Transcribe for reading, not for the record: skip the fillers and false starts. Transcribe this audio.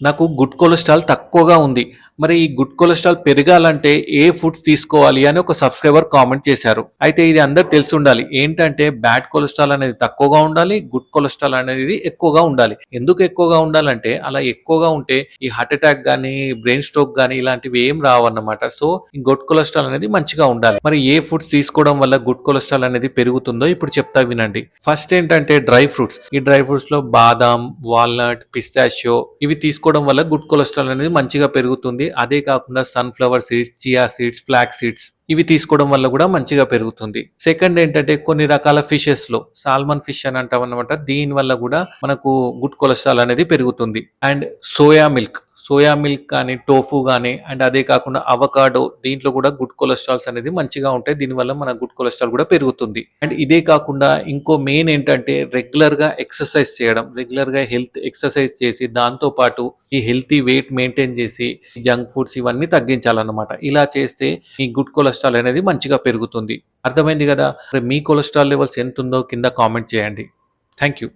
నాకు good cholesterol తక్కువగా ఉంది. మరి ఈ గుడ్ కొలెస్ట్రాల్ పెరగాలంటే ఏ ఫుడ్స్ తీసుకోవాలి అని ఒక సబ్స్క్రైబర్ కామెంట్ చేశారు. అయితే ఇది అందరికి తెలిసుండాలి. ఏంటంటే బ్యాడ్ కొలెస్ట్రాల్ అనేది తక్కువగా ఉండాలి. గుడ్ కొలెస్ట్రాల్ అనేది ఎక్కువగా ఉండాలి. ఎందుకు ఎక్కువగా ఉండాలంటే అలా ఎక్కువగా ఉంటే ఈ హార్ట్ అటాక్ గానీ, బ్రెయిన్ స్ట్రోక్ గానీ ఇలాంటివి ఏం రావన్నమాట. సో, ఈ గుడ్ కొలెస్ట్రాల్ అనేది మంచిగా ఉండాలి. మరి ఏ ఫుడ్స్ తీసుకోవడం వల్ల గుడ్ కొలెస్ట్రాల్ అనేది పెరుగుతుందో ఇప్పుడు చెప్తా వినండి. ఫస్ట్ ఏంటంటే డ్రై ఫ్రూట్స్. ఈ డ్రై ఫ్రూట్స్ లో బాదాం, వాల్నట్, పిస్తాషియో ఇవి తీసుకోవడం వల్ల గుడ్ కొలెస్ట్రాల్ అనేది మంచిగా పెరుగుతుంది. అదే కాకుండా sunflower seeds, chia seeds, flax seeds ఇవి తీసుకోవడం వల్ల కూడా మంచిగా పెరుగుతుంది. సెకండ్ ఏంటంటే కొన్ని రకాల ఫిషెస్ లో సాల్మన్ ఫిష్ అని అంటాం అనమాట. దీని వల్ల కూడా మనకు గుడ్ కొలెస్ట్రాల్ అనేది పెరుగుతుంది. అండ్ సోయా మిల్క్ కానీ, టోఫు గానీ అండ్ అదే కాకుండా అవకాడో దీంట్లో కూడా గుడ్ కొలెస్ట్రాల్స్ అనేది మంచిగా ఉంటాయి. దీనివల్ల మన గుడ్ కొలెస్ట్రాల్ కూడా పెరుగుతుంది. అండ్ ఇదే కాకుండా ఇంకో మెయిన్ ఏంటంటే రెగ్యులర్‌గా ఎక్సర్సైజ్ చేయడం. రెగ్యులర్‌గా హెల్త్ ఎక్సర్సైజ్ చేసి దాంతో పాటు ఈ హెల్తీ వెయిట్ మెయింటైన్ చేసి జంక్ ఫుడ్స్ ఇవన్నీ తగ్గించాలన్నమాట. ఇలా చేస్తే ఈ గుడ్ కొలెస్ట్రాల్ అనేది మంచిగా పెరుగుతుంది. అర్థమైంది గదా! మరి మీ కొలెస్ట్రాల్ లెవెల్స్ ఎంతుందో కింద కామెంట్ చేయండి. Thank you.